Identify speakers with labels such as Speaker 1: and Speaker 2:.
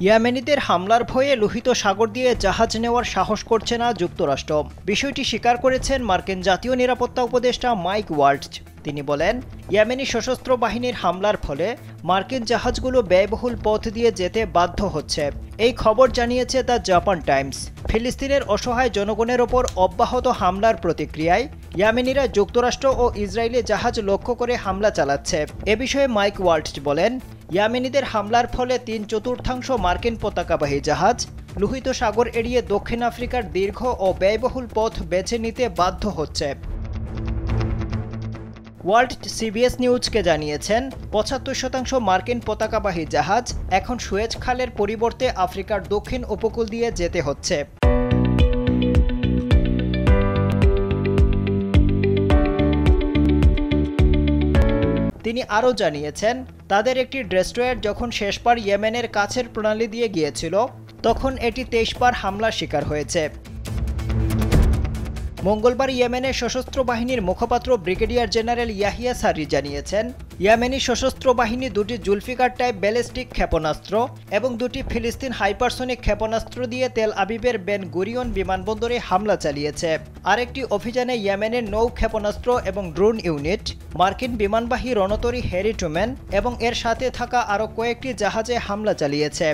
Speaker 1: ইয়েমেনিদের হামলার ভয়ে লোহিত সাগর দিয়ে জাহাজ নেওয়ার সাহস করছে না যুক্তরাষ্ট্র। বিষয়টি স্বীকার করেছেন মার্কিন জাতীয় নিরাপত্তা উপদেষ্টা মাইক ওয়াল্টজ। তিনি বলেন, ইয়েমেনি সশস্ত্র বাহিনীর হামলার ফলে মার্কিন জাহাজগুলো ব্যয়বহুল পথ দিয়ে যেতে বাধ্য হচ্ছে। এই খবর জানিয়েছে দ্য জাপান টাইমস। ফিলিস্তিনের অসহায় জনগণের ওপর অব্যাহত হামলার প্রতিক্রিয়ায় ইয়েমেনিরা যুক্তরাষ্ট্র ও ইসরায়েলি জাহাজ লক্ষ্য করে হামলা চালাচ্ছে। এ বিষয়ে মাইক ওয়াল্টজ বলেন, ইয়েমেনিদের হামলার ফলে 3/4 মার্কিন পতাকাবাহী জাহাজ লোহিত সাগর এড়িয়ে দক্ষিণ আফ্রিকার দীর্ঘ ও ব্যয়বহুল পথ বেছে নিতে বাধ্য হচ্ছে। ওয়ার্ল্ড সিবিএস নিউজকে জানিয়েছেন, 75% মার্কিন পতাকাবাহী জাহাজ এখন সুয়েজ খালের পরিবর্তে আফ্রিকার দক্ষিণ উপকূল দিয়ে যেতে হচ্ছে। তিনি আরও জানিয়েছেন, তাদের একটি ডেস্ট্রয়ার যখন শেষবার ইয়েমেনের কাছের প্রণালী দিয়ে গিয়েছিল, তখন এটি 23 বার হামলার শিকার হয়েছে। মঙ্গলবার ইয়েমেনের সশস্ত্র বাহিনীর মুখপাত্র ব্রিগেডিয়ার জেনারেল ইয়াহিয়া সারি জানিয়েছেন, ইয়েমেনি সশস্ত্র বাহিনী 2টি জুলফিকার টাইপ ব্যালিস্টিক ক্ষেপণাস্ত্র এবং 2টি ফিলিস্তিন হাইপারসনিক ক্ষেপণাস্ত্র দিয়ে তেল আবিবের বেন গুরিয়ন বিমানবন্দরে হামলা চালিয়েছে। আরেকটি অভিযানে ইয়েমেনের নৌ ক্ষেপণাস্ত্র এবং ড্রোন ইউনিট, মার্কিন বিমানবাহী রণতরী হ্যারি ট্রুম্যান এবং এর সাথে থাকা আরও কয়েকটি জাহাজে হামলা চালিয়েছে।